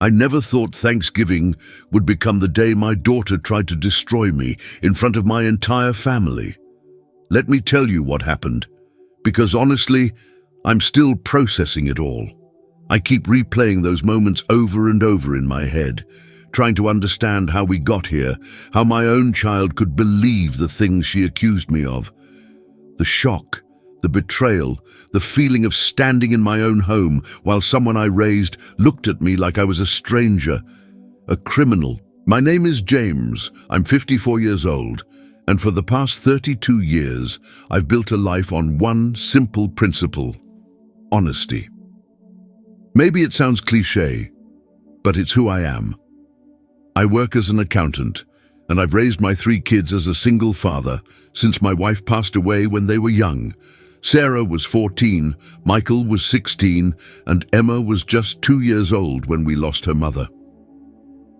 I never thought Thanksgiving would become the day my daughter tried to destroy me in front of my entire family. Let me tell you what happened, because honestly, I'm still processing it all. I keep replaying those moments over and over in my head, trying to understand how we got here, how my own child could believe the things she accused me of. The shock, the betrayal, the feeling of standing in my own home while someone I raised looked at me like I was a stranger, a criminal. My name is James. I'm 54 years old, and for the past 32 years, I've built a life on one simple principle: honesty. Maybe it sounds cliché, but it's who I am. I work as an accountant, and I've raised my 3 kids as a single father since my wife passed away when they were young. Sarah was 14, Michael was 16, and Emma was just 2 years old when we lost her mother.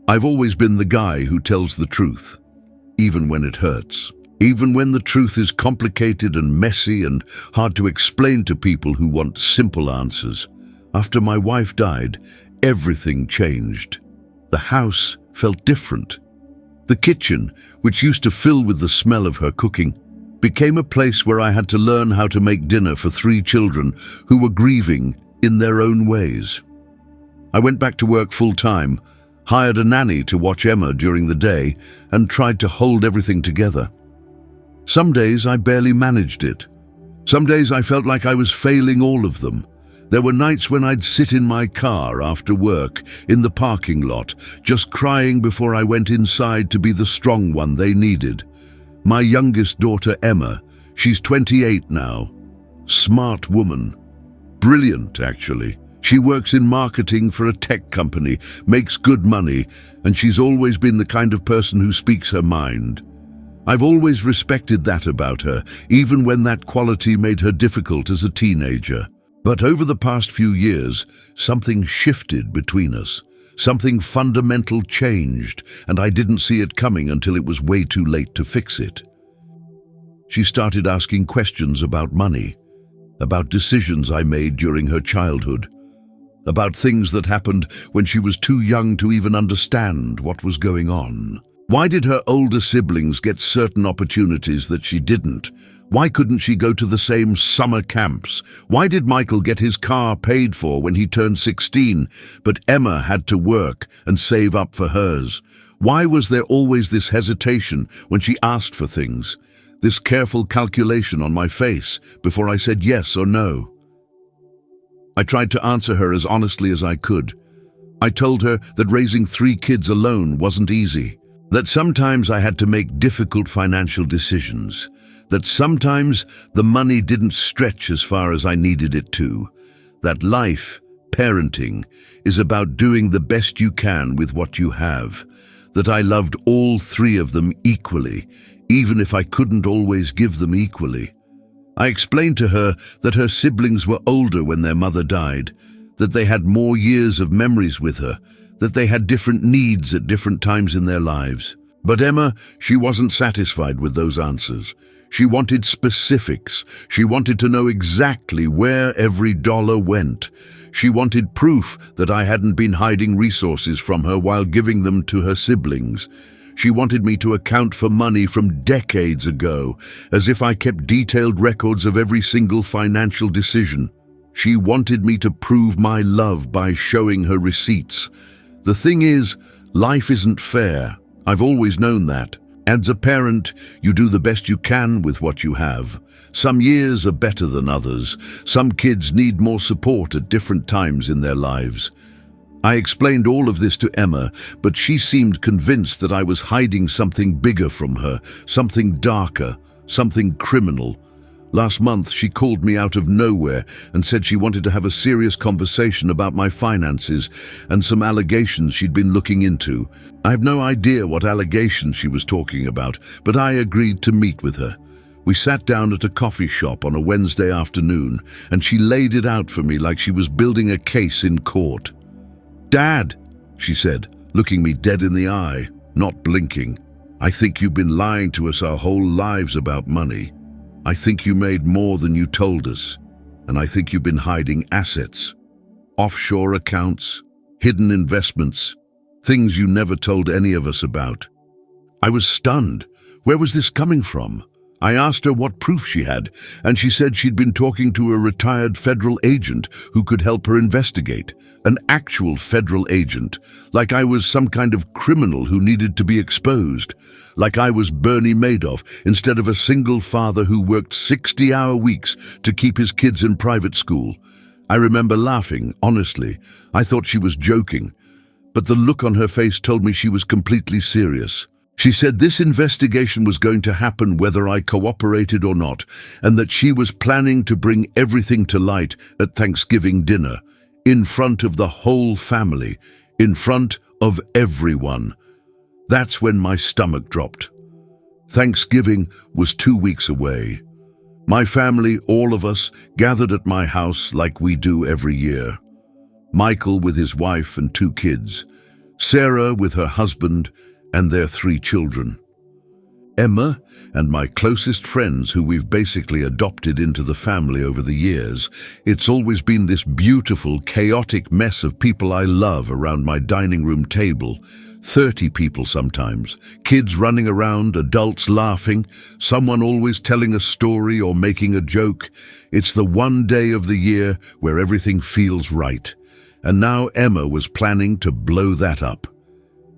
I've always been the guy who tells the truth, even when it hurts. Even when the truth is complicated and messy and hard to explain to people who want simple answers. After my wife died, everything changed. The house felt different. The kitchen, which used to fill with the smell of her cooking, became a place where I had to learn how to make dinner for 3 children who were grieving in their own ways. I went back to work full-time, hired a nanny to watch Emma during the day, and tried to hold everything together. Some days I barely managed it. Some days I felt like I was failing all of them. There were nights when I'd sit in my car after work, in the parking lot, just crying before I went inside to be the strong one they needed. My youngest daughter, Emma, she's 28 now. Smart woman. Brilliant, actually. She works in marketing for a tech company, makes good money, and she's always been the kind of person who speaks her mind. I've always respected that about her, even when that quality made her difficult as a teenager. But over the past few years, something shifted between us. Something fundamental changed, and I didn't see it coming until it was way too late to fix it. She started asking questions about money, about decisions I made during her childhood, about things that happened when she was too young to even understand what was going on. Why did her older siblings get certain opportunities that she didn't? Why couldn't she go to the same summer camps? Why did Michael get his car paid for when he turned 16, but Emma had to work and save up for hers? Why was there always this hesitation when she asked for things? This careful calculation on my face before I said yes or no? I tried to answer her as honestly as I could. I told her that raising 3 kids alone wasn't easy, that sometimes I had to make difficult financial decisions, that sometimes the money didn't stretch as far as I needed it to, that life, parenting, is about doing the best you can with what you have, that I loved all 3 of them equally, even if I couldn't always give them equally. I explained to her that her siblings were older when their mother died, that they had more years of memories with her, that they had different needs at different times in their lives. But Emma, she wasn't satisfied with those answers. She wanted specifics. She wanted to know exactly where every dollar went. She wanted proof that I hadn't been hiding resources from her while giving them to her siblings. She wanted me to account for money from decades ago, as if I kept detailed records of every single financial decision. She wanted me to prove my love by showing her receipts. The thing is, life isn't fair. I've always known that. As a parent, you do the best you can with what you have. Some years are better than others. Some kids need more support at different times in their lives. I explained all of this to Emma, but she seemed convinced that I was hiding something bigger from her, something darker, something criminal. Last month, she called me out of nowhere and said she wanted to have a serious conversation about my finances and some allegations she'd been looking into. I have no idea what allegations she was talking about, but I agreed to meet with her. We sat down at a coffee shop on a Wednesday afternoon, and she laid it out for me like she was building a case in court. "Dad," she said, looking me dead in the eye, not blinking, "I think you've been lying to us our whole lives about money. I think you made more than you told us, and I think you've been hiding assets, offshore accounts, hidden investments, things you never told any of us about. I was stunned. Where was this coming from? I asked her what proof she had, and she said she'd been talking to a retired federal agent who could help her investigate. An actual federal agent, like I was some kind of criminal who needed to be exposed. Like I was Bernie Madoff instead of a single father who worked 60-hour weeks to keep his kids in private school. I remember laughing, honestly. I thought she was joking, but the look on her face told me she was completely serious. She said this investigation was going to happen whether I cooperated or not, and that she was planning to bring everything to light at Thanksgiving dinner, in front of the whole family, in front of everyone. That's when my stomach dropped. Thanksgiving was 2 weeks away. My family, all of us, gathered at my house like we do every year. Michael with his wife and 2 kids, Sarah with her husband and their 3 children. Emma and my closest friends who we've basically adopted into the family over the years. It's always been this beautiful, chaotic mess of people I love around my dining room table. 30 people sometimes, kids running around, adults laughing, someone always telling a story or making a joke. It's the one day of the year where everything feels right. And now Emma was planning to blow that up.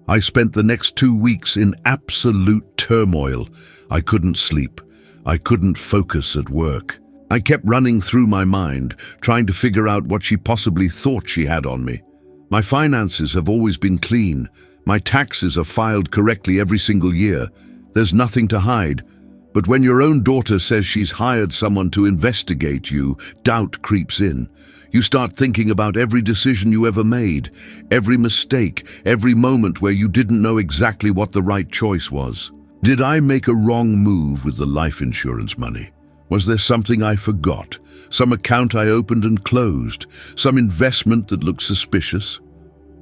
I spent the next 2 weeks in absolute turmoil. I couldn't sleep. I couldn't focus at work. I kept running through my mind, trying to figure out what she possibly thought she had on me. My finances have always been clean. My taxes are filed correctly every single year. There's nothing to hide. But when your own daughter says she's hired someone to investigate you, doubt creeps in. You start thinking about every decision you ever made, every mistake, every moment where you didn't know exactly what the right choice was. Did I make a wrong move with the life insurance money? Was there something I forgot? Some account I opened and closed? Some investment that looked suspicious?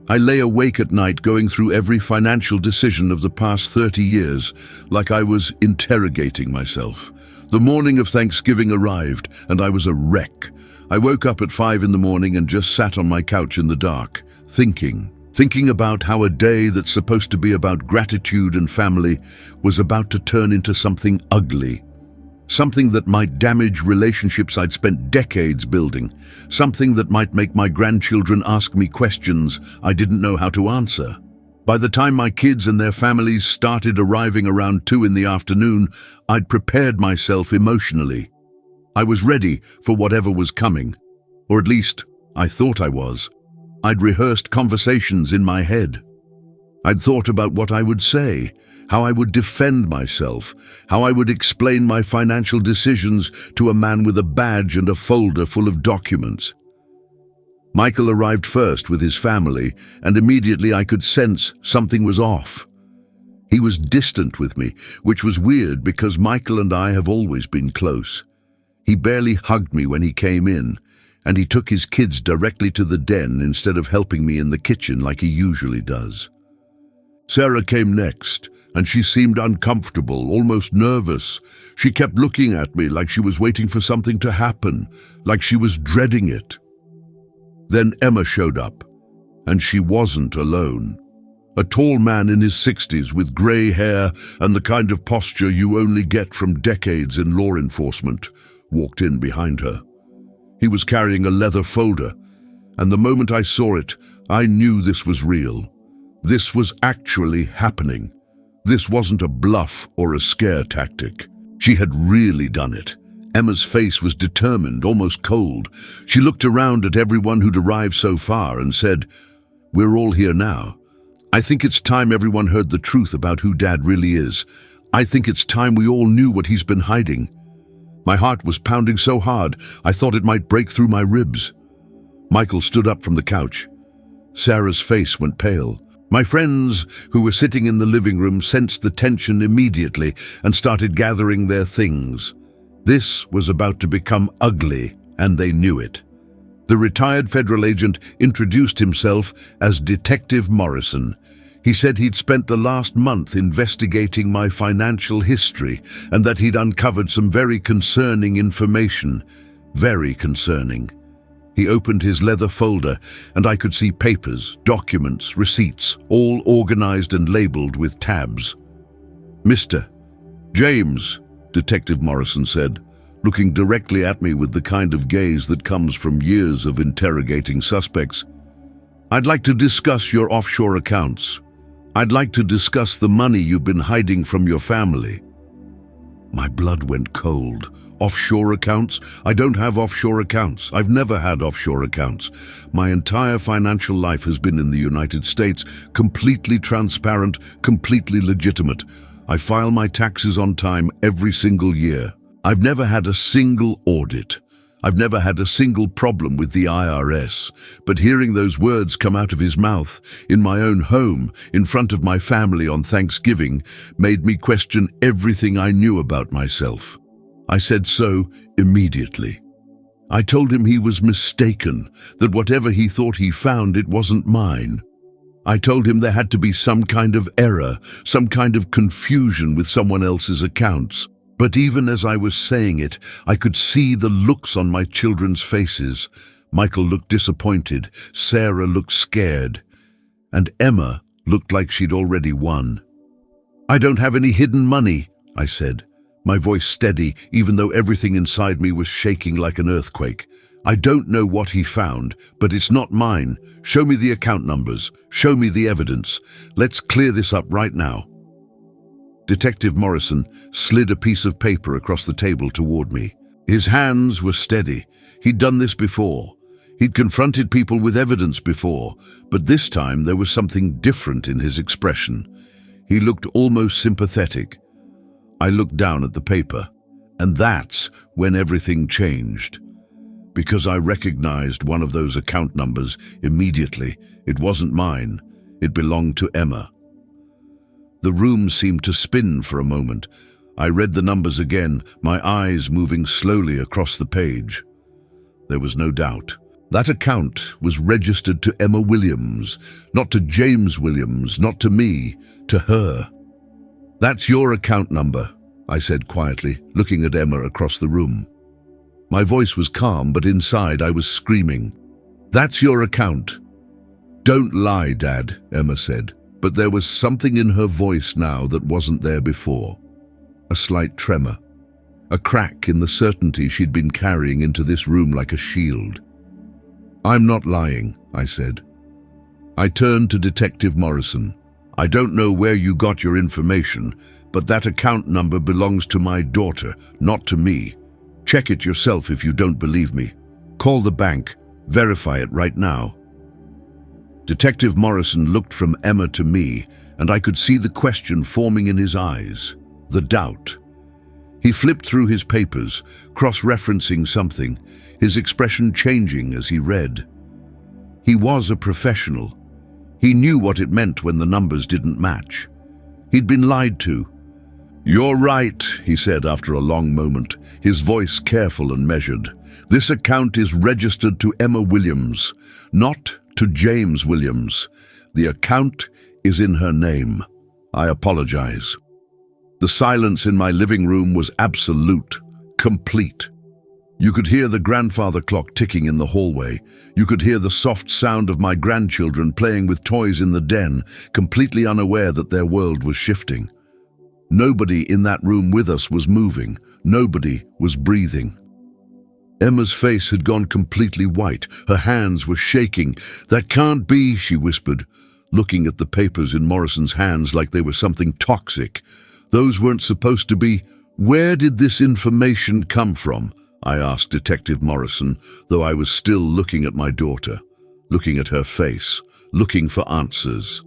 I lay awake at night going through every financial decision of the past 30 years, like I was interrogating myself. The morning of Thanksgiving arrived, and I was a wreck. I woke up at 5 in the morning and just sat on my couch in the dark, thinking about how a day that's supposed to be about gratitude and family was about to turn into something ugly. Something that might damage relationships I'd spent decades building. Something that might make my grandchildren ask me questions I didn't know how to answer. By the time my kids and their families started arriving around 2 in the afternoon, I'd prepared myself emotionally. I was ready for whatever was coming, or at least I thought I was. I'd rehearsed conversations in my head. I'd thought about what I would say, how I would defend myself, how I would explain my financial decisions to a man with a badge and a folder full of documents. Michael arrived first with his family, and immediately I could sense something was off. He was distant with me, which was weird because Michael and I have always been close. He barely hugged me when he came in, and he took his kids directly to the den instead of helping me in the kitchen like he usually does. Sarah came next, and she seemed uncomfortable, almost nervous. She kept looking at me like she was waiting for something to happen, like she was dreading it. Then Emma showed up, and she wasn't alone. A tall man in his 60s with grey hair and the kind of posture you only get from decades in law enforcement walked in behind her. He was carrying a leather folder, and the moment I saw it, I knew this was real. This was actually happening. This wasn't a bluff or a scare tactic. She had really done it. Emma's face was determined, almost cold. She looked around at everyone who'd arrived so far and said, "We're all here now. I think it's time everyone heard the truth about who Dad really is. I think it's time we all knew what he's been hiding." My heart was pounding so hard, I thought it might break through my ribs. Michael stood up from the couch. Sarah's face went pale. My friends who were sitting in the living room sensed the tension immediately and started gathering their things. This was about to become ugly, and they knew it. The retired federal agent introduced himself as Detective Morrison. He said he'd spent the last month investigating my financial history and that he'd uncovered some very concerning information. Very concerning. He opened his leather folder, and I could see papers, documents, receipts, all organized and labeled with tabs. "Mr. James," Detective Morrison said, looking directly at me with the kind of gaze that comes from years of interrogating suspects, "I'd like to discuss your offshore accounts. I'd like to discuss the money you've been hiding from your family." My blood went cold. Offshore accounts? I don't have offshore accounts. I've never had offshore accounts. My entire financial life has been in the United States, completely transparent, completely legitimate. I file my taxes on time every single year. I've never had a single audit. I've never had a single problem with the IRS. But hearing those words come out of his mouth, in my own home, in front of my family on Thanksgiving, made me question everything I knew about myself. I said so immediately. I told him he was mistaken, that whatever he thought he found, it wasn't mine. I told him there had to be some kind of error, some kind of confusion with someone else's accounts. But even as I was saying it, I could see the looks on my children's faces. Michael looked disappointed, Sarah looked scared, and Emma looked like she'd already won. "I don't have any hidden money," I said, my voice steady, even though everything inside me was shaking like an earthquake. "I don't know what he found, but it's not mine. Show me the account numbers. Show me the evidence. Let's clear this up right now." Detective Morrison slid a piece of paper across the table toward me. His hands were steady. He'd done this before. He'd confronted people with evidence before, but this time there was something different in his expression. He looked almost sympathetic. I looked down at the paper, and that's when everything changed. Because I recognized one of those account numbers immediately. It wasn't mine. It belonged to Emma. The room seemed to spin for a moment. I read the numbers again, my eyes moving slowly across the page. There was no doubt. That account was registered to Emma Williams, not to James Williams, not to me, to her. "That's your account number," I said quietly, looking at Emma across the room. My voice was calm, but inside I was screaming. "That's your account." "Don't lie, Dad," Emma said. But there was something in her voice now that wasn't there before. A slight tremor. A crack in the certainty she'd been carrying into this room like a shield. "I'm not lying," I said. I turned to Detective Morrison. "I don't know where you got your information, but that account number belongs to my daughter, not to me. Check it yourself if you don't believe me. Call the bank. Verify it right now." Detective Morrison looked from Emma to me, and I could see the question forming in his eyes, the doubt. He flipped through his papers, cross-referencing something, his expression changing as he read. He was a professional. He knew what it meant when the numbers didn't match. He'd been lied to. "You're right," he said after a long moment, his voice careful and measured. "This account is registered to Emma Williams, not to James Williams. The account is in her name. I apologize." The silence in my living room was absolute, complete. You could hear the grandfather clock ticking in the hallway. You could hear the soft sound of my grandchildren playing with toys in the den, completely unaware that their world was shifting. Nobody in that room with us was moving. Nobody was breathing. Emma's face had gone completely white. Her hands were shaking. "That can't be," she whispered, looking at the papers in Morrison's hands like they were something toxic. "Those weren't supposed to be." "Where did this information come from?" I asked Detective Morrison, though I was still looking at my daughter, looking at her face, looking for answers.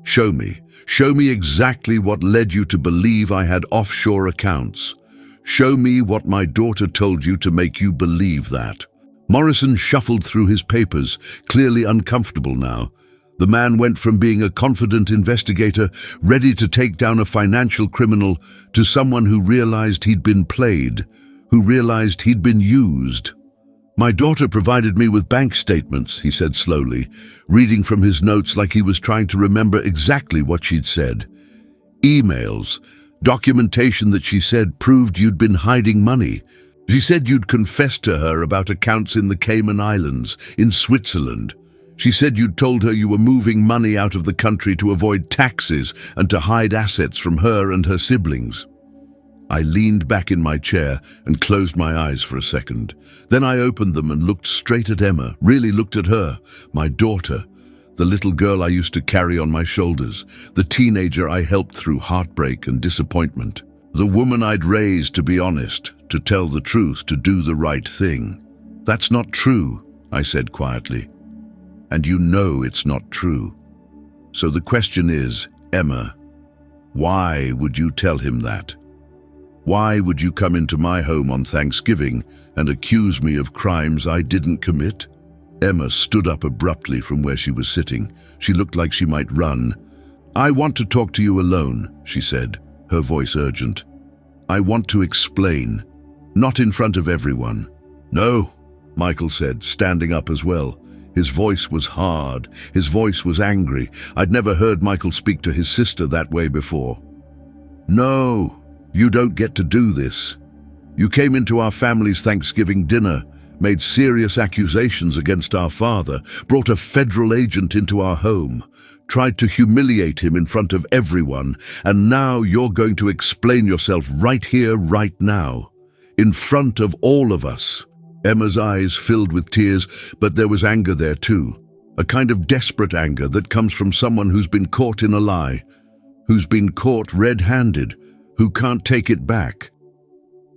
Show me exactly what led you to believe I had offshore accounts. Show me what my daughter told you to make you believe that." Morrison shuffled through his papers, clearly uncomfortable now. The man went from being a confident investigator, ready to take down a financial criminal, to someone who realized he'd been played, who realized he'd been used. "My daughter provided me with bank statements," he said slowly, reading from his notes like he was trying to remember exactly what she'd said. "Emails, documentation that she said proved you'd been hiding money. She said you'd confessed to her about accounts in the Cayman Islands, in Switzerland. She said you'd told her you were moving money out of the country to avoid taxes and to hide assets from her and her siblings. I leaned back in my chair and closed my eyes for a second. Then I opened them and looked straight at Emma, really looked at her, my daughter, the little girl I used to carry on my shoulders, the teenager I helped through heartbreak and disappointment, the woman I'd raised to be honest, to tell the truth, to do the right thing. "That's not true," I said quietly. "And you know it's not true. So the question is, Emma, why would you tell him that? Why would you come into my home on Thanksgiving and accuse me of crimes I didn't commit?" Emma stood up abruptly from where she was sitting. She looked like she might run. "I want to talk to you alone," she said, her voice urgent. "I want to explain, not in front of everyone." "No," Michael said, standing up as well. His voice was hard. His voice was angry. I'd never heard Michael speak to his sister that way before. "No, you don't get to do this. You came into our family's Thanksgiving dinner, made serious accusations against our father, brought a federal agent into our home, tried to humiliate him in front of everyone, and now you're going to explain yourself right here, right now, in front of all of us." Emma's eyes filled with tears, but there was anger there too, a kind of desperate anger that comes from someone who's been caught in a lie, who's been caught red-handed, who can't take it back.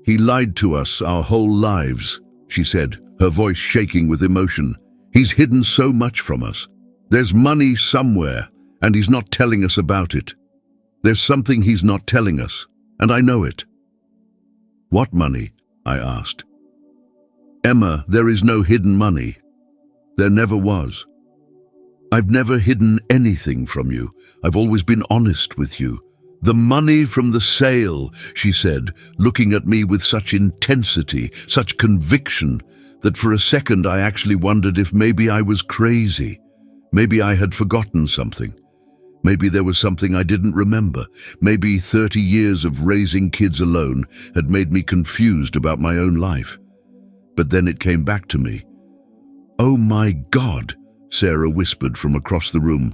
"He lied to us our whole lives," she said, her voice shaking with emotion. "He's hidden so much from us. There's money somewhere, and he's not telling us about it. There's something he's not telling us, and I know it." "What money?" I asked. "Emma, there is no hidden money. There never was. I've never hidden anything from you. I've always been honest with you. The money from the sale," she said, looking at me with such intensity, such conviction, that for a second I actually wondered if maybe I was crazy. Maybe I had forgotten something. Maybe there was something I didn't remember. Maybe 30 years of raising kids alone had made me confused about my own life. But then it came back to me. "Oh my God," Sarah whispered from across the room.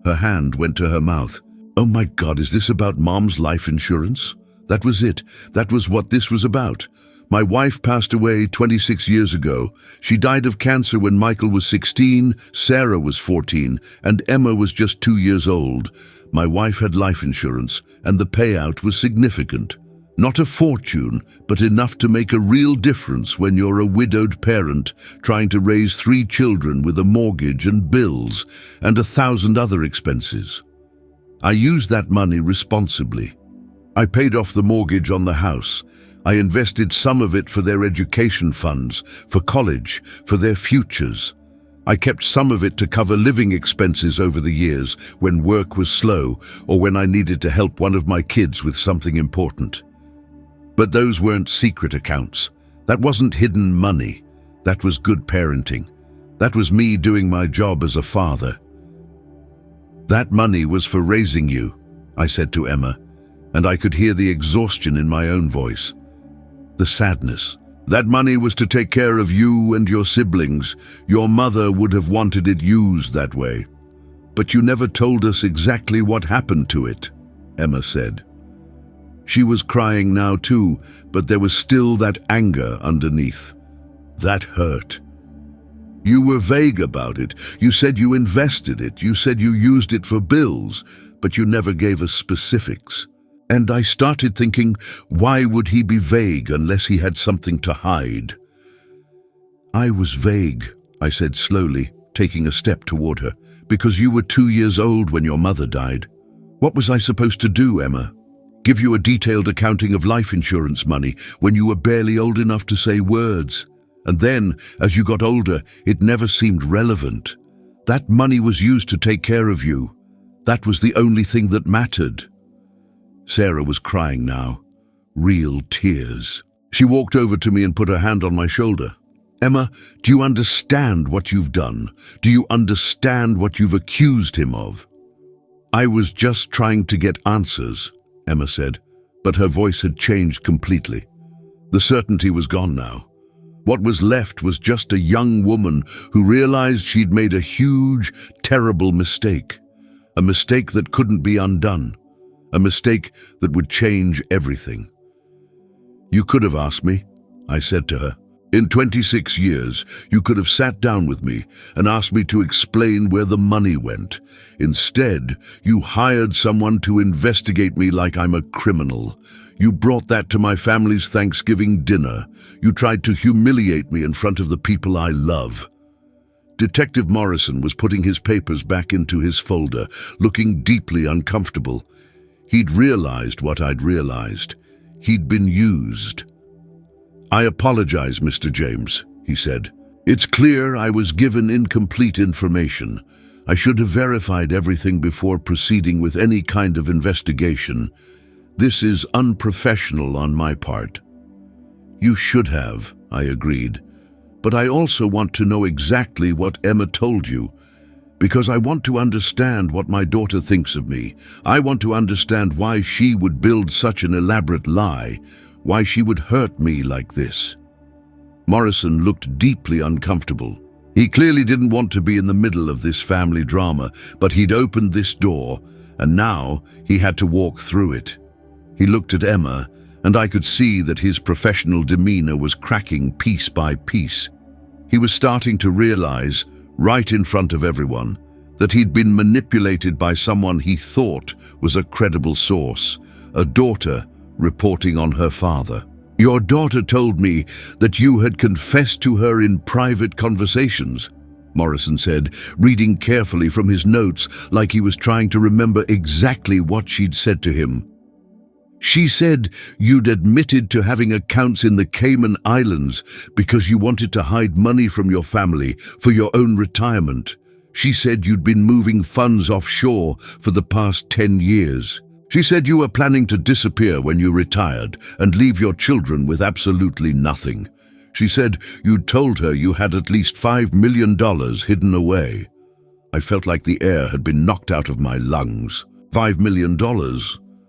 Her hand went to her mouth. "Oh my God, is this about Mom's life insurance?" That was it. That was what this was about. My wife passed away 26 years ago. She died of cancer when Michael was 16, Sarah was 14, and Emma was just 2 years old. My wife had life insurance, and the payout was significant. Not a fortune, but enough to make a real difference when you're a widowed parent trying to raise 3 children with a mortgage and bills and 1,000 other expenses. I used that money responsibly. I paid off the mortgage on the house. I invested some of it for their education funds, for college, for their futures. I kept some of it to cover living expenses over the years when work was slow or when I needed to help one of my kids with something important. But those weren't secret accounts. That wasn't hidden money. That was good parenting. That was me doing my job as a father. "That money was for raising you," I said to Emma, and I could hear the exhaustion in my own voice. The sadness. "That money was to take care of you and your siblings. Your mother would have wanted it used that way. But you never told us exactly what happened to it," Emma said. She was crying now too, but there was still that anger underneath. That hurt. "You were vague about it. You said you invested it. You said you used it for bills, but you never gave us specifics. And I started thinking, why would he be vague unless he had something to hide?" "I was vague," I said slowly, taking a step toward her, "because you were 2 years old when your mother died. What was I supposed to do, Emma? Give you a detailed accounting of life insurance money when you were barely old enough to say words? And then, as you got older, it never seemed relevant. That money was used to take care of you. That was the only thing that mattered." Sarah was crying now, real tears. She walked over to me and put her hand on my shoulder. "Emma, do you understand what you've done? Do you understand what you've accused him of?" "I was just trying to get answers," Emma said, but her voice had changed completely. The certainty was gone now. What was left was just a young woman who realized she'd made a huge, terrible mistake. A mistake that couldn't be undone. A mistake that would change everything. "You could have asked me," I said to her. "In 26 years, you could have sat down with me and asked me to explain where the money went. Instead, you hired someone to investigate me like I'm a criminal. You brought that to my family's Thanksgiving dinner. You tried to humiliate me in front of the people I love." Detective Morrison was putting his papers back into his folder, looking deeply uncomfortable. He'd realized what I'd realized. He'd been used. "I apologize, Mr. James," he said. "It's clear I was given incomplete information. I should have verified everything before proceeding with any kind of investigation. This is unprofessional on my part." "You should have," I agreed. "But I also want to know exactly what Emma told you, because I want to understand what my daughter thinks of me. I want to understand why she would build such an elaborate lie, why she would hurt me like this." Morrison looked deeply uncomfortable. He clearly didn't want to be in the middle of this family drama, but he'd opened this door, and now he had to walk through it. He looked at Emma, and I could see that his professional demeanor was cracking piece by piece. He was starting to realize, right in front of everyone, that he'd been manipulated by someone he thought was a credible source, a daughter reporting on her father. "Your daughter told me that you had confessed to her in private conversations," Morrison said, reading carefully from his notes like he was trying to remember exactly what she'd said to him. "She said you'd admitted to having accounts in the Cayman Islands because you wanted to hide money from your family for your own retirement. She said you'd been moving funds offshore for the past 10 years. She said you were planning to disappear when you retired and leave your children with absolutely nothing. She said you'd told her you had at least $5 million hidden away." I felt like the air had been knocked out of my lungs. $5 million?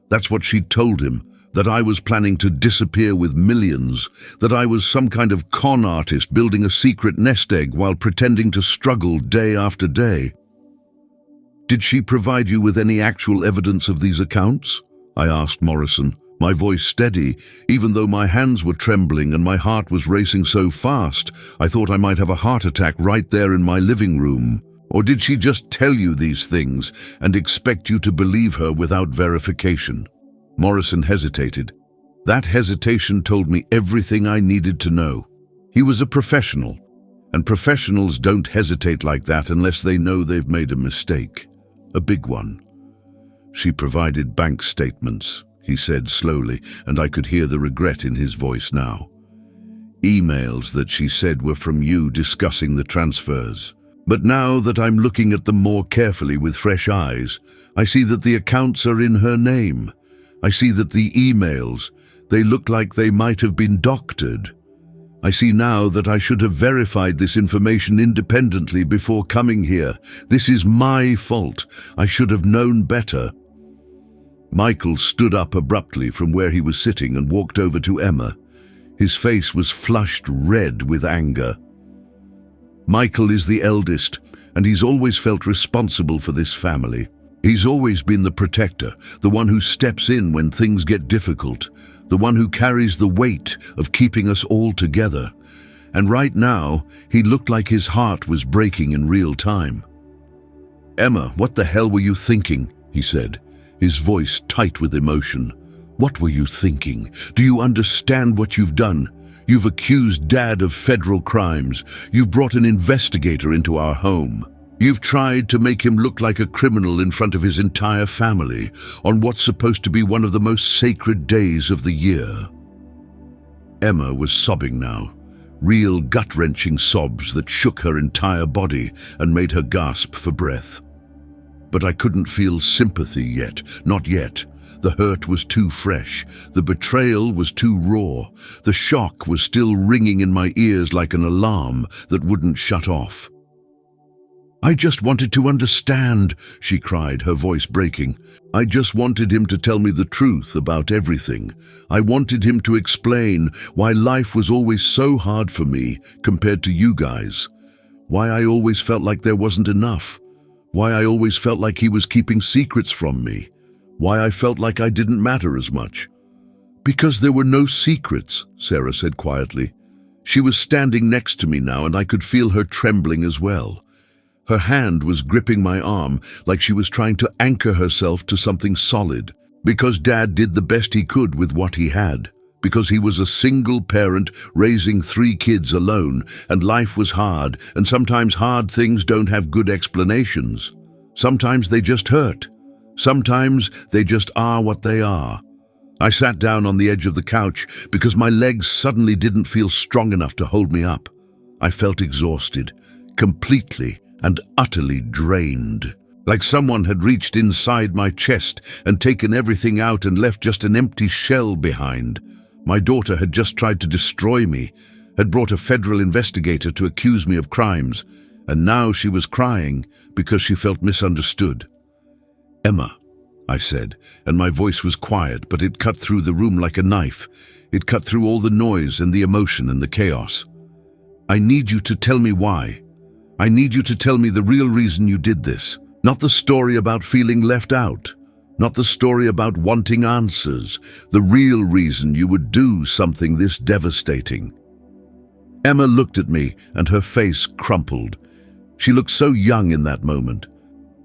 That's what she'd told him, that I was planning to disappear with millions, that I was some kind of con artist building a secret nest egg while pretending to struggle day after day. "Did she provide you with any actual evidence of these accounts?" I asked Morrison, my voice steady, even though my hands were trembling and my heart was racing so fast I thought I might have a heart attack right there in my living room. "Or did she just tell you these things and expect you to believe her without verification?" Morrison hesitated. That hesitation told me everything I needed to know. He was a professional, and professionals don't hesitate like that unless they know they've made a mistake. A big one. "She provided bank statements," he said slowly, and I could hear the regret in his voice now. "Emails that she said were from you discussing the transfers. But now that I'm looking at them more carefully with fresh eyes, I see that the accounts are in her name. I see that the emails, they look like they might have been doctored. I see now that I should have verified this information independently before coming here. This is my fault. I should have known better." Michael stood up abruptly from where he was sitting and walked over to Emma. His face was flushed red with anger. "Michael is the eldest, and he's always felt responsible for this family. He's always been the protector, the one who steps in when things get difficult, the one who carries the weight of keeping us all together. And right now, he looked like his heart was breaking in real time." "Emma, what the hell were you thinking?" he said, his voice tight with emotion. "What were you thinking? Do you understand what you've done? You've accused Dad of federal crimes. You've brought an investigator into our home. You've tried to make him look like a criminal in front of his entire family on what's supposed to be one of the most sacred days of the year." Emma was sobbing now, real gut-wrenching sobs that shook her entire body and made her gasp for breath. But I couldn't feel sympathy yet, not yet. The hurt was too fresh, the betrayal was too raw, the shock was still ringing in my ears like an alarm that wouldn't shut off. "I just wanted to understand," she cried, her voice breaking. "I just wanted him to tell me the truth about everything. I wanted him to explain why life was always so hard for me compared to you guys. Why I always felt like there wasn't enough. Why I always felt like he was keeping secrets from me. Why I felt like I didn't matter as much." "Because there were no secrets," Sarah said quietly. She was standing next to me now, and I could feel her trembling as well. Her hand was gripping my arm like she was trying to anchor herself to something solid. "Because Dad did the best he could with what he had. Because he was a single parent raising 3 kids alone, and life was hard, and sometimes hard things don't have good explanations. Sometimes they just hurt. Sometimes they just are what they are." I sat down on the edge of the couch because my legs suddenly didn't feel strong enough to hold me up. I felt exhausted, completely and utterly drained. Like someone had reached inside my chest and taken everything out and left just an empty shell behind. My daughter had just tried to destroy me, had brought a federal investigator to accuse me of crimes, and now she was crying because she felt misunderstood. "Emma," I said, and my voice was quiet, but it cut through the room like a knife. It cut through all the noise and the emotion and the chaos. "I need you to tell me why. I need you to tell me the real reason you did this. Not the story about feeling left out. Not the story about wanting answers. The real reason you would do something this devastating." Emma looked at me, and her face crumpled. She looked so young in that moment.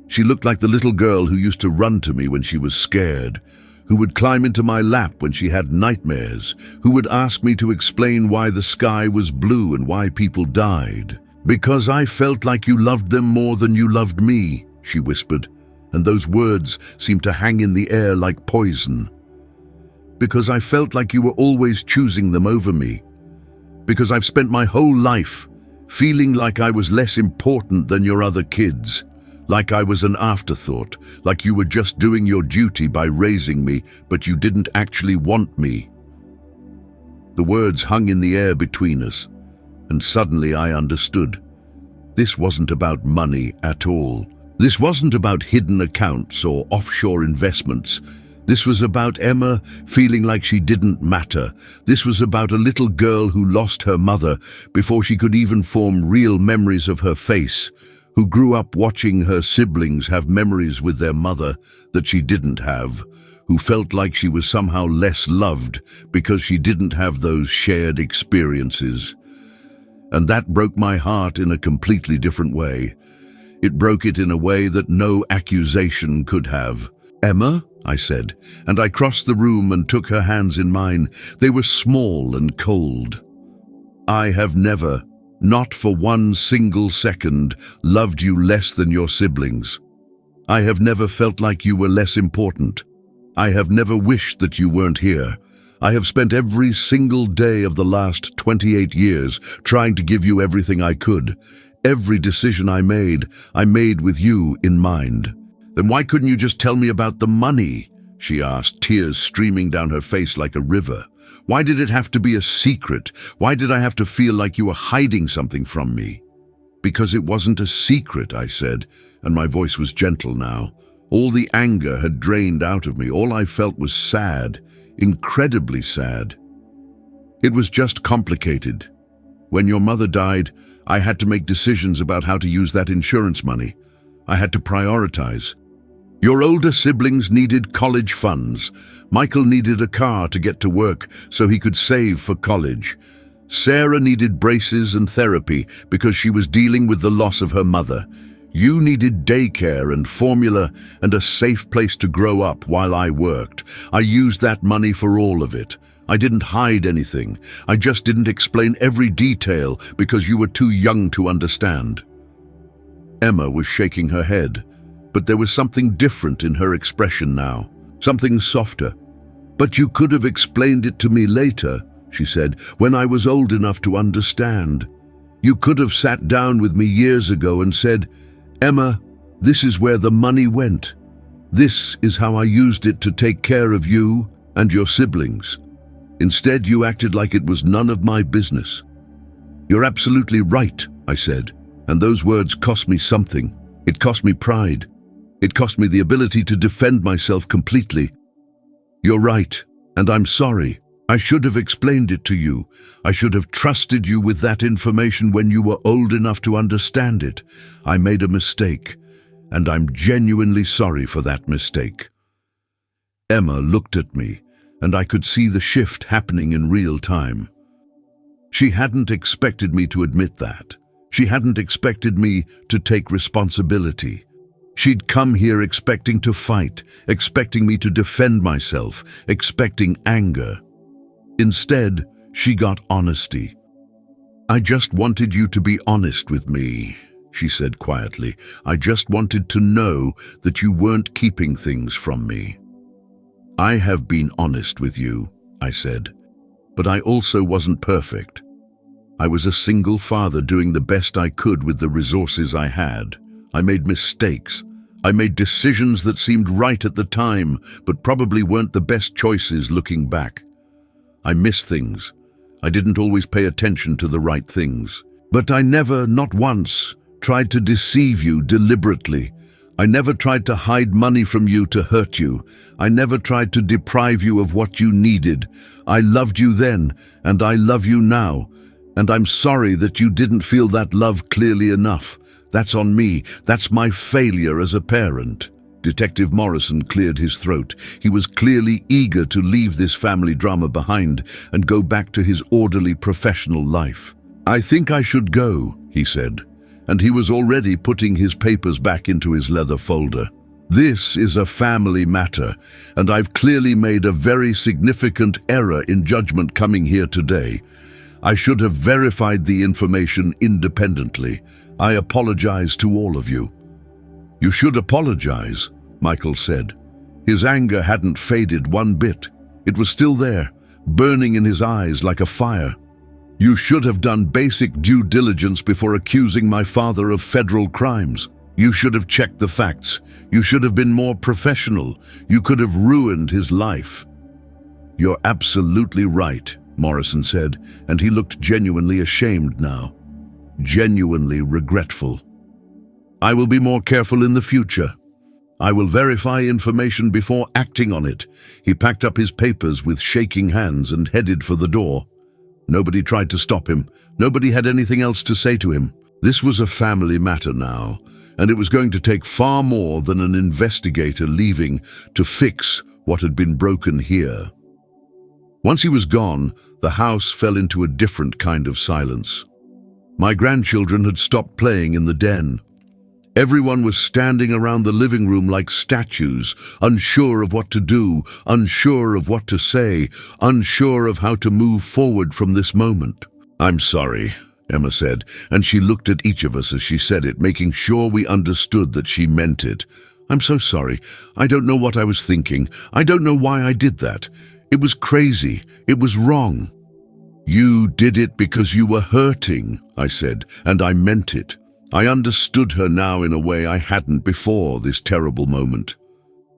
She looked like the little girl who used to run to me when she was scared, who would climb into my lap when she had nightmares, who would ask me to explain why the sky was blue and why people died. "Because I felt like you loved them more than you loved me," she whispered, and those words seemed to hang in the air like poison. "Because I felt like you were always choosing them over me. Because I've spent my whole life feeling like I was less important than your other kids, like I was an afterthought, like you were just doing your duty by raising me, but you didn't actually want me." The words hung in the air between us, and suddenly I understood. This wasn't about money at all. This wasn't about hidden accounts or offshore investments. This was about Emma feeling like she didn't matter. This was about a little girl who lost her mother before she could even form real memories of her face, who grew up watching her siblings have memories with their mother that she didn't have, who felt like she was somehow less loved because she didn't have those shared experiences. And that broke my heart in a completely different way. It broke it in a way that no accusation could have. "Emma," I said, and I crossed the room and took her hands in mine. They were small and cold. "I have never, not for one single second, loved you less than your siblings. I have never felt like you were less important. I have never wished that you weren't here. I have spent every single day of the last 28 years trying to give you everything I could. Every decision I made with you in mind." "Then why couldn't you just tell me about the money?" she asked, tears streaming down her face like a river. "Why did it have to be a secret? Why did I have to feel like you were hiding something from me?" "Because it wasn't a secret," I said, and my voice was gentle now. All the anger had drained out of me. All I felt was sad, incredibly sad. "It was just complicated. When your mother died, I had to make decisions about how to use that insurance money. I had to prioritize. Your older siblings needed college funds. Michael needed a car to get to work so he could save for college. Sarah needed braces and therapy because she was dealing with the loss of her mother. You needed daycare and formula and a safe place to grow up while I worked. I used that money for all of it. I didn't hide anything. I just didn't explain every detail because you were too young to understand." Emma was shaking her head, but there was something different in her expression now, something softer. "But you could have explained it to me later," she said, "when I was old enough to understand. You could have sat down with me years ago and said, 'Emma, this is where the money went. This is how I used it to take care of you and your siblings.' Instead, you acted like it was none of my business." "You're absolutely right," I said. And those words cost me something. It cost me pride. It cost me the ability to defend myself completely. You're right, and I'm sorry. I should have explained it to you. I should have trusted you with that information when you were old enough to understand it. I made a mistake, and I'm genuinely sorry for that mistake. Emma looked at me, and I could see the shift happening in real time. She hadn't expected me to admit that. She hadn't expected me to take responsibility. She'd come here expecting to fight, expecting me to defend myself, expecting anger. Instead, she got honesty. "I just wanted you to be honest with me," she said quietly. "I just wanted to know that you weren't keeping things from me." "I have been honest with you," I said, "but I also wasn't perfect. I was a single father doing the best I could with the resources I had. I made mistakes. I made decisions that seemed right at the time, but probably weren't the best choices looking back. I missed things. I didn't always pay attention to the right things. But I never, not once, tried to deceive you deliberately. I never tried to hide money from you to hurt you. I never tried to deprive you of what you needed. I loved you then, and I love you now. And I'm sorry that you didn't feel that love clearly enough. That's on me. That's my failure as a parent." Detective Morrison cleared his throat. He was clearly eager to leave this family drama behind and go back to his orderly professional life. "I think I should go," he said, and he was already putting his papers back into his leather folder. "This is a family matter, and I've clearly made a very significant error in judgment coming here today. I should have verified the information independently. I apologize to all of you." "You should apologize," Michael said. His anger hadn't faded one bit. It was still there, burning in his eyes like a fire. "You should have done basic due diligence before accusing my father of federal crimes. You should have checked the facts. You should have been more professional. You could have ruined his life." "You're absolutely right," Morrison said, and he looked genuinely ashamed now. Genuinely regretful. "I will be more careful in the future. I will verify information before acting on it." He packed up his papers with shaking hands and headed for the door. Nobody tried to stop him. Nobody had anything else to say to him. This was a family matter now, and it was going to take far more than an investigator leaving to fix what had been broken here. Once he was gone, the house fell into a different kind of silence. My grandchildren had stopped playing in the den. Everyone was standing around the living room like statues, unsure of what to do, unsure of what to say, unsure of how to move forward from this moment. "I'm sorry," Emma said, and she looked at each of us as she said it, making sure we understood that she meant it. "I'm so sorry. I don't know what I was thinking. I don't know why I did that. It was crazy. It was wrong." "You did it because you were hurting," I said, and I meant it. I understood her now in a way I hadn't before this terrible moment.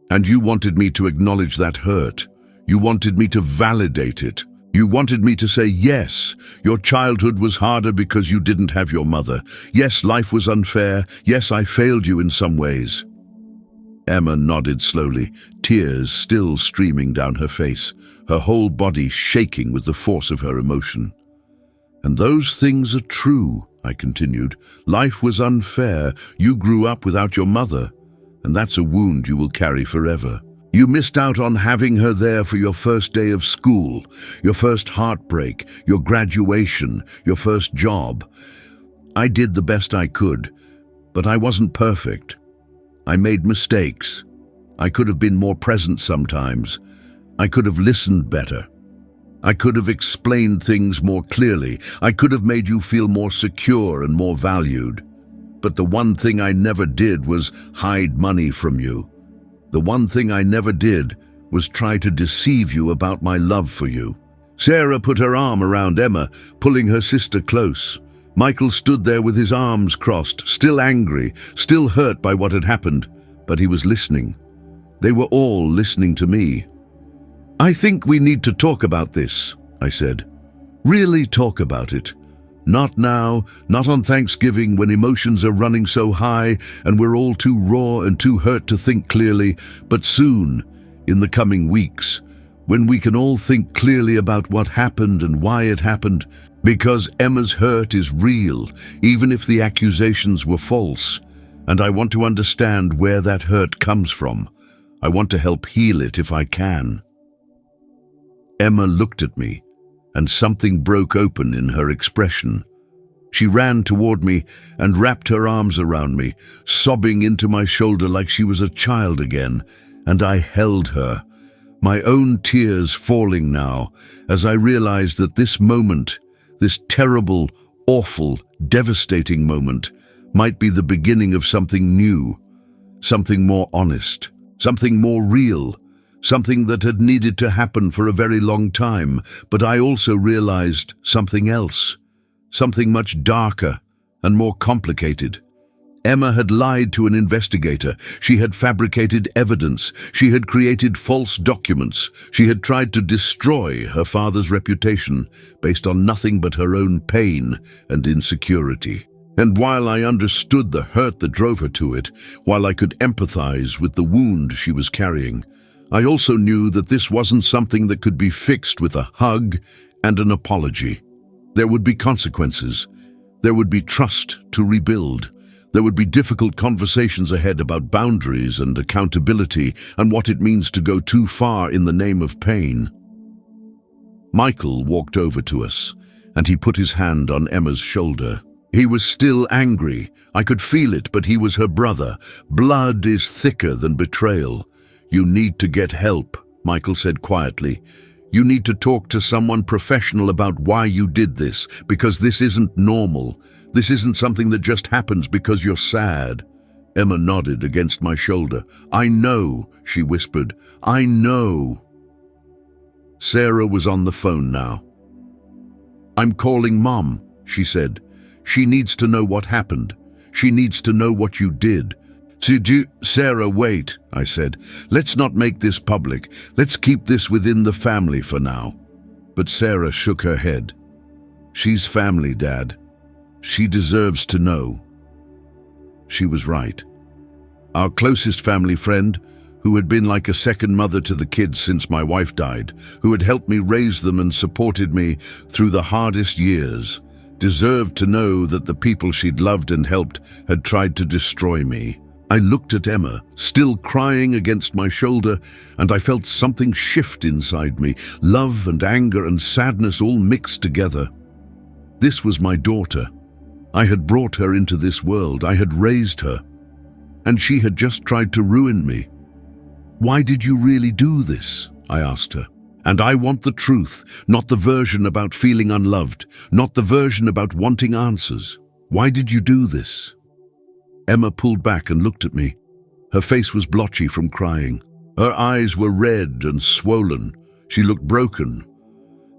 "And you wanted me to acknowledge that hurt. You wanted me to validate it. You wanted me to say, yes, your childhood was harder because you didn't have your mother. Yes, life was unfair. Yes, I failed you in some ways." Emma nodded slowly, tears still streaming down her face, her whole body shaking with the force of her emotion. "And those things are true," I continued. "Life was unfair. You grew up without your mother, and that's a wound you will carry forever. You missed out on having her there for your first day of school, your first heartbreak, your graduation, your first job. I did the best I could, but I wasn't perfect. I made mistakes. I could have been more present sometimes. I could have listened better. I could have explained things more clearly. I could have made you feel more secure and more valued. But the one thing I never did was hide money from you. The one thing I never did was try to deceive you about my love for you." Sarah put her arm around Emma, pulling her sister close. Michael stood there with his arms crossed, still angry, still hurt by what had happened, but he was listening. They were all listening to me. "I think we need to talk about this," I said. "Really talk about it. Not now, not on Thanksgiving when emotions are running so high and we're all too raw and too hurt to think clearly, but soon, in the coming weeks, when we can all think clearly about what happened and why it happened, because Emma's hurt is real, even if the accusations were false, and I want to understand where that hurt comes from. I want to help heal it if I can. Emma looked at me, and something broke open in her expression. She ran toward me and wrapped her arms around me, sobbing into my shoulder like she was a child again, and I held her, my own tears falling now as I realized that this moment, this terrible, awful, devastating moment, might be the beginning of something new, something more honest, something more real, something that had needed to happen for a very long time. But I also realized something else, something much darker and more complicated. Emma had lied to an investigator. She had fabricated evidence. She had created false documents. She had tried to destroy her father's reputation based on nothing but her own pain and insecurity. And while I understood the hurt that drove her to it, while I could empathize with the wound she was carrying, I also knew that this wasn't something that could be fixed with a hug and an apology. There would be consequences. There would be trust to rebuild. There would be difficult conversations ahead about boundaries and accountability and what it means to go too far in the name of pain. Michael walked over to us, and he put his hand on Emma's shoulder. He was still angry. I could feel it, but he was her brother. Blood is thicker than betrayal. You need to get help, Michael said quietly. You need to talk to someone professional about why you did this, because this isn't normal. This isn't something that just happens because you're sad. Emma nodded against my shoulder. I know, she whispered. I know. Sarah was on the phone now. I'm calling Mom, she said. She needs to know what happened. She needs to know what you did. Sarah, wait, I said. Let's not make this public. Let's keep this within the family for now. But Sarah shook her head. She's family, Dad. She deserves to know. She was right. Our closest family friend, who had been like a second mother to the kids since my wife died, who had helped me raise them and supported me through the hardest years, deserved to know that the people she'd loved and helped had tried to destroy me. I looked at Emma, still crying against my shoulder, and I felt something shift inside me, love and anger and sadness all mixed together. This was my daughter. I had brought her into this world. I had raised her. And she had just tried to ruin me. Why did you really do this? I asked her. And I want the truth, not the version about feeling unloved, not the version about wanting answers. Why did you do this? Emma pulled back and looked at me. Her face was blotchy from crying. Her eyes were red and swollen. She looked broken.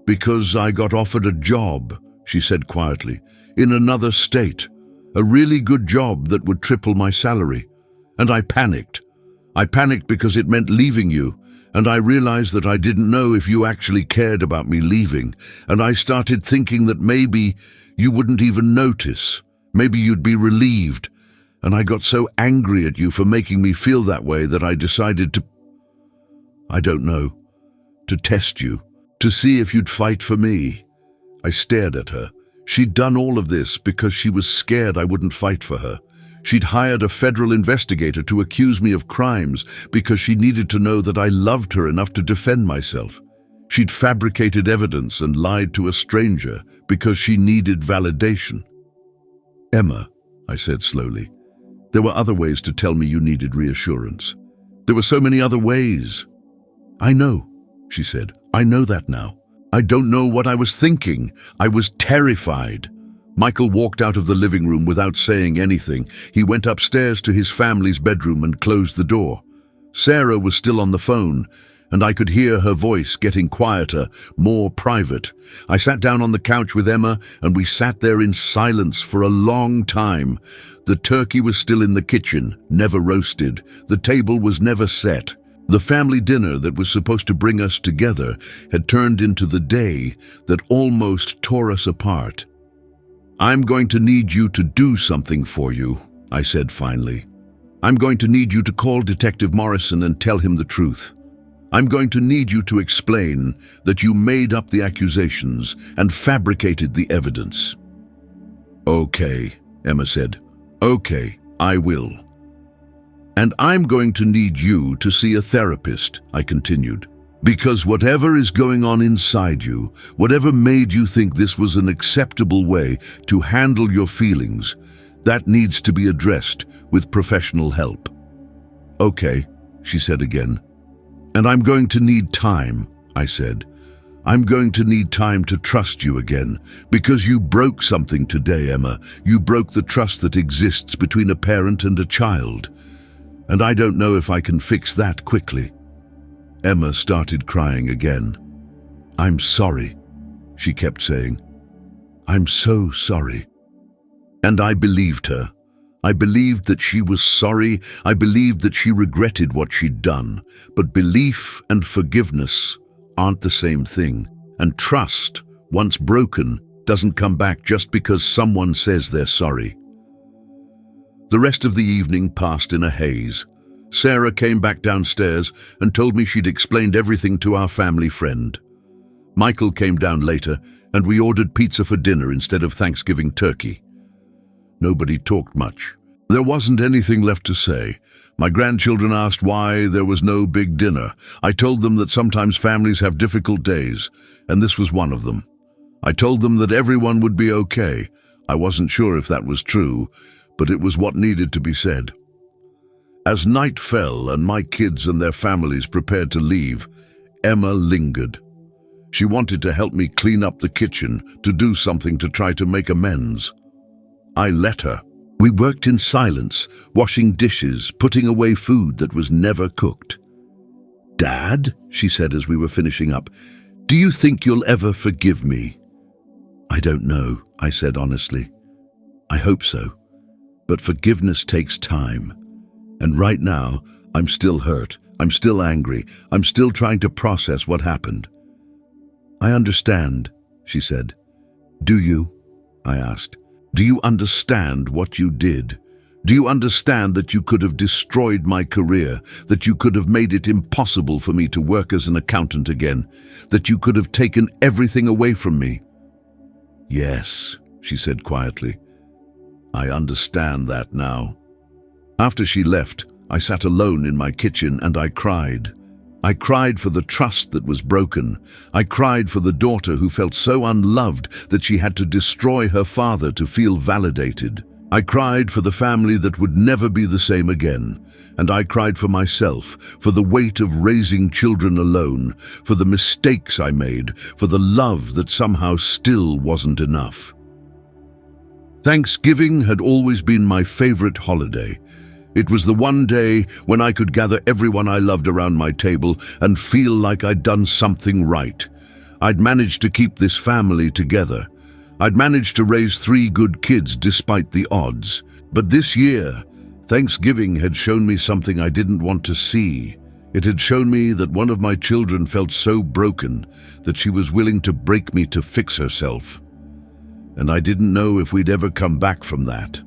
Because I got offered a job, she said quietly, in another state. A really good job that would triple my salary. And I panicked. I panicked because it meant leaving you. And I realized that I didn't know if you actually cared about me leaving. And I started thinking that maybe you wouldn't even notice. Maybe you'd be relieved. And I got so angry at you for making me feel that way that I decided to, I don't know, to test you, to see if you'd fight for me. I stared at her. She'd done all of this because she was scared I wouldn't fight for her. She'd hired a federal investigator to accuse me of crimes because she needed to know that I loved her enough to defend myself. She'd fabricated evidence and lied to a stranger because she needed validation. Emma, I said slowly, there were other ways to tell me you needed reassurance. There were so many other ways. I know, she said. I know that now. I don't know what I was thinking. I was terrified. Michael walked out of the living room without saying anything. He went upstairs to his family's bedroom and closed the door. Sarah was still on the phone, and I could hear her voice getting quieter, more private. I sat down on the couch with Emma, and we sat there in silence for a long time. The turkey was still in the kitchen, never roasted. The table was never set. The family dinner that was supposed to bring us together had turned into the day that almost tore us apart. I'm going to need you to do something for you, I said finally. I'm going to need you to call Detective Morrison and tell him the truth. I'm going to need you to explain that you made up the accusations and fabricated the evidence. Okay, Emma said. Okay, I will. And I'm going to need you to see a therapist, I continued. Because whatever is going on inside you, whatever made you think this was an acceptable way to handle your feelings, that needs to be addressed with professional help. Okay, she said again. And I'm going to need time, I said. I'm going to need time to trust you again, because you broke something today, Emma. You broke the trust that exists between a parent and a child. And I don't know if I can fix that quickly. Emma started crying again. I'm sorry, she kept saying. I'm so sorry. And I believed her. I believed that she was sorry. I believed that she regretted what she'd done. But belief and forgiveness aren't the same thing. And trust, once broken, doesn't come back just because someone says they're sorry. The rest of the evening passed in a haze. Sarah came back downstairs and told me she'd explained everything to our family friend. Michael came down later, and we ordered pizza for dinner instead of Thanksgiving turkey. Nobody talked much. There wasn't anything left to say. My grandchildren asked why there was no big dinner. I told them that sometimes families have difficult days, and this was one of them. I told them that everyone would be okay. I wasn't sure if that was true, but it was what needed to be said. As night fell and my kids and their families prepared to leave, Emma lingered. She wanted to help me clean up the kitchen, to do something to try to make amends. I let her. We worked in silence, washing dishes, putting away food that was never cooked. Dad, she said as we were finishing up, do you think you'll ever forgive me? I don't know, I said honestly. I hope so. But forgiveness takes time. And right now, I'm still hurt. I'm still angry. I'm still trying to process what happened. I understand, she said. Do you? I asked. Do you understand what you did? Do you understand that you could have destroyed my career, that you could have made it impossible for me to work as an accountant again, that you could have taken everything away from me? Yes, she said quietly. I understand that now. After she left, I sat alone in my kitchen and I cried. I cried for the trust that was broken. I cried for the daughter who felt so unloved that she had to destroy her father to feel validated. I cried for the family that would never be the same again. And I cried for myself, for the weight of raising children alone, for the mistakes I made, for the love that somehow still wasn't enough. Thanksgiving had always been my favorite holiday. It was the one day when I could gather everyone I loved around my table and feel like I'd done something right. I'd managed to keep this family together. I'd managed to raise 3 good kids despite the odds. But this year, Thanksgiving had shown me something I didn't want to see. It had shown me that one of my children felt so broken that she was willing to break me to fix herself. And I didn't know if we'd ever come back from that.